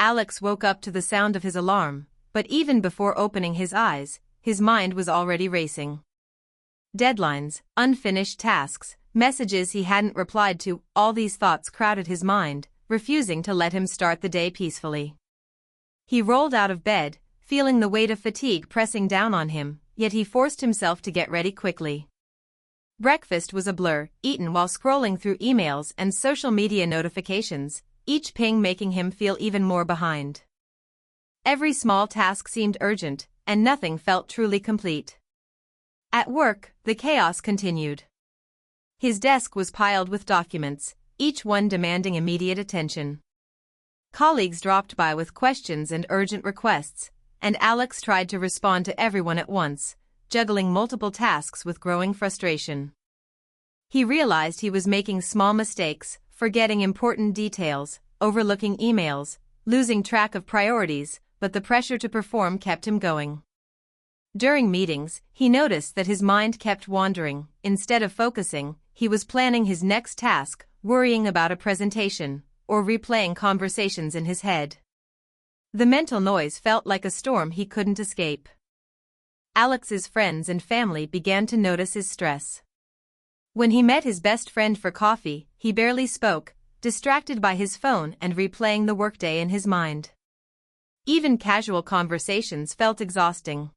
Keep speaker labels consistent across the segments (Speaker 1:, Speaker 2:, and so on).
Speaker 1: Alex woke up to the sound of his alarm, but even before opening his eyes, his mind was already racing. Deadlines, unfinished tasks, messages he hadn't replied to, all these thoughts crowded his mind, refusing to let him start the day peacefully. He rolled out of bed, feeling the weight of fatigue pressing down on him, yet he forced himself to get ready quickly. Breakfast was a blur, eaten while scrolling through emails and social media notifications, each ping making him feel even more behind. Every small task seemed urgent, and nothing felt truly complete. At work, the chaos continued. His desk was piled with documents, each one demanding immediate attention. Colleagues dropped by with questions and urgent requests, and Alex tried to respond to everyone at once, juggling multiple tasks with growing frustration. He realized he was making small mistakes, forgetting important details, overlooking emails, losing track of priorities, but the pressure to perform kept him going. During meetings, he noticed that his mind kept wandering. Instead of focusing, he was planning his next task, worrying about a presentation, or replaying conversations in his head. The mental noise felt like a storm he couldn't escape. Alex's friends and family began to notice his stress. When he met his best friend for coffee, he barely spoke, distracted by his phone and replaying the workday in his mind. Even casual conversations felt exhausting.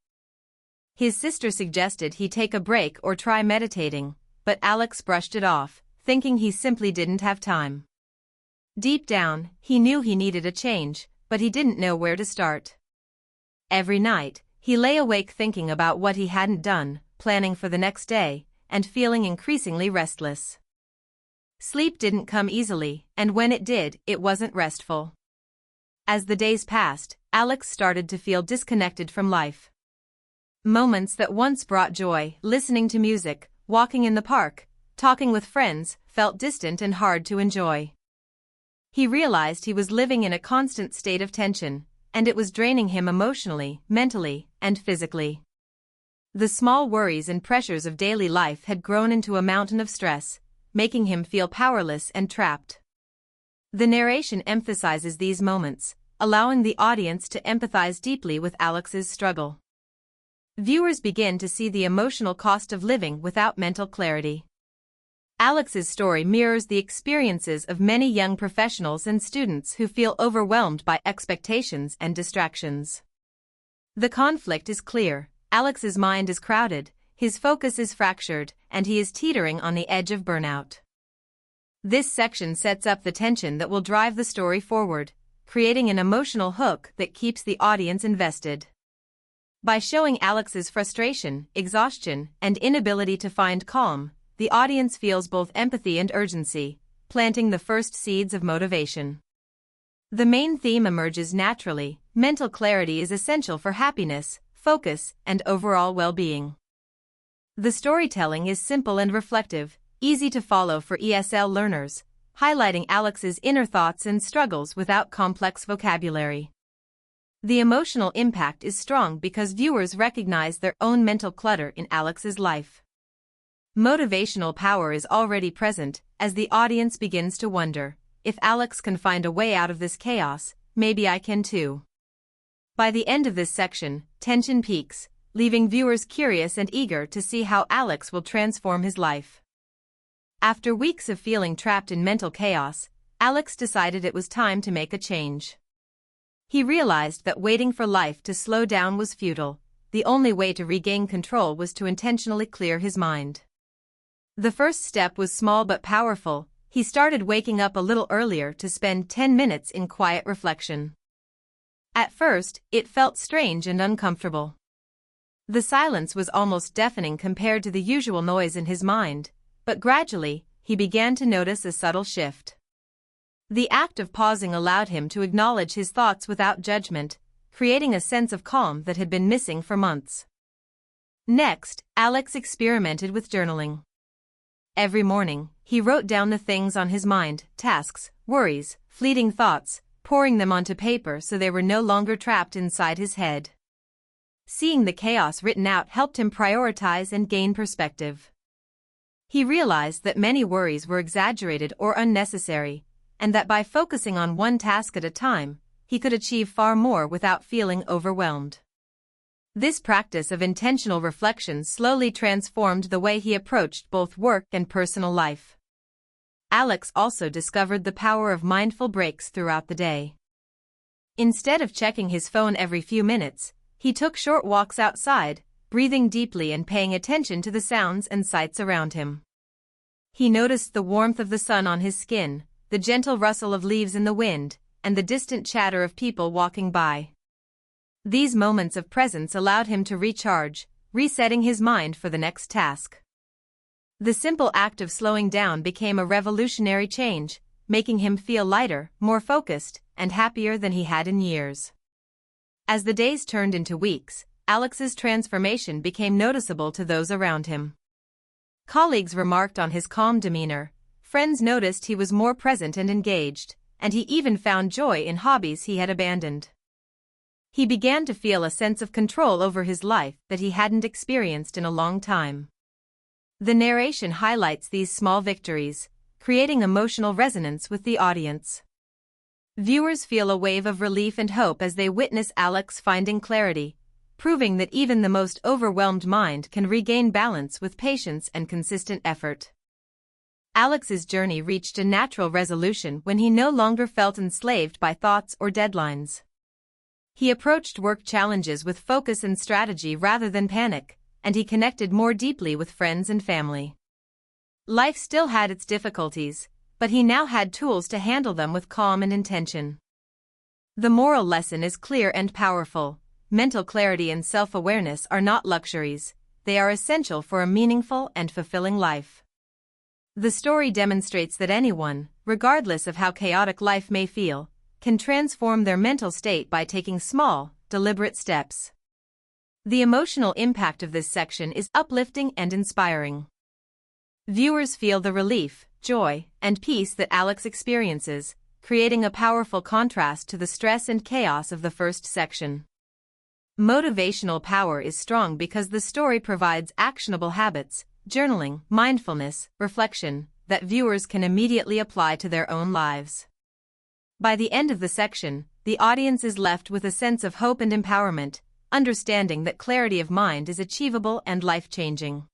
Speaker 1: His sister suggested he take a break or try meditating, but Alex brushed it off, thinking he simply didn't have time. Deep down, he knew he needed a change, but he didn't know where to start. Every night, he lay awake thinking about what he hadn't done, planning for the next day, and feeling increasingly restless. Sleep didn't come easily, and when it did, it wasn't restful. As the days passed, Alex started to feel disconnected from life. Moments that once brought joy, listening to music, walking in the park, talking with friends, felt distant and hard to enjoy. He realized he was living in a constant state of tension, and it was draining him emotionally, mentally, and physically. The small worries and pressures of daily life had grown into a mountain of stress, making him feel powerless and trapped. The narration emphasizes these moments, allowing the audience to empathize deeply with Alex's struggle. Viewers begin to see the emotional cost of living without mental clarity. Alex's story mirrors the experiences of many young professionals and students who feel overwhelmed by expectations and distractions. The conflict is clear. Alex's mind is crowded, his focus is fractured, and he is teetering on the edge of burnout. This section sets up the tension that will drive the story forward, creating an emotional hook that keeps the audience invested. By showing Alex's frustration, exhaustion, and inability to find calm, the audience feels both empathy and urgency, planting the first seeds of motivation. The main theme emerges naturally: mental clarity is essential for happiness, focus, and overall well-being. The storytelling is simple and reflective, easy to follow for ESL learners, highlighting Alex's inner thoughts and struggles without complex vocabulary. The emotional impact is strong because viewers recognize their own mental clutter in Alex's life. Motivational power is already present, as the audience begins to wonder, if Alex can find a way out of this chaos, maybe I can too. By the end of this section, tension peaks, leaving viewers curious and eager to see how Alex will transform his life. After weeks of feeling trapped in mental chaos, Alex decided it was time to make a change. He realized that waiting for life to slow down was futile. The only way to regain control was to intentionally clear his mind. The first step was small but powerful. He started waking up a little earlier to spend 10 minutes in quiet reflection. At first, it felt strange and uncomfortable. The silence was almost deafening compared to the usual noise in his mind, but gradually, he began to notice a subtle shift. The act of pausing allowed him to acknowledge his thoughts without judgment, creating a sense of calm that had been missing for months. Next, Alex experimented with journaling. Every morning, he wrote down the things on his mind, tasks, worries, fleeting thoughts, pouring them onto paper so they were no longer trapped inside his head. Seeing the chaos written out helped him prioritize and gain perspective. He realized that many worries were exaggerated or unnecessary, and that by focusing on one task at a time, he could achieve far more without feeling overwhelmed. This practice of intentional reflection slowly transformed the way he approached both work and personal life. Alex also discovered the power of mindful breaks throughout the day. Instead of checking his phone every few minutes, he took short walks outside, breathing deeply and paying attention to the sounds and sights around him. He noticed the warmth of the sun on his skin, the gentle rustle of leaves in the wind, and the distant chatter of people walking by. These moments of presence allowed him to recharge, resetting his mind for the next task. The simple act of slowing down became a revolutionary change, making him feel lighter, more focused, and happier than he had in years. As the days turned into weeks, Alex's transformation became noticeable to those around him. Colleagues remarked on his calm demeanor, friends noticed he was more present and engaged, and he even found joy in hobbies he had abandoned. He began to feel a sense of control over his life that he hadn't experienced in a long time. The narration highlights these small victories, creating emotional resonance with the audience. Viewers feel a wave of relief and hope as they witness Alex finding clarity, proving that even the most overwhelmed mind can regain balance with patience and consistent effort. Alex's journey reached a natural resolution when he no longer felt enslaved by thoughts or deadlines. He approached work challenges with focus and strategy rather than panic, and he connected more deeply with friends and family. Life still had its difficulties, but he now had tools to handle them with calm and intention. The moral lesson is clear and powerful. Mental clarity and self-awareness are not luxuries, they are essential for a meaningful and fulfilling life. The story demonstrates that anyone, regardless of how chaotic life may feel, can transform their mental state by taking small, deliberate steps. The emotional impact of this section is uplifting and inspiring. Viewers feel the relief, joy, and peace that Alex experiences, creating a powerful contrast to the stress and chaos of the first section. Motivational power is strong because the story provides actionable habits, journaling, mindfulness, reflection, that viewers can immediately apply to their own lives. By the end of the section, the audience is left with a sense of hope and empowerment, understanding that clarity of mind is achievable and life-changing.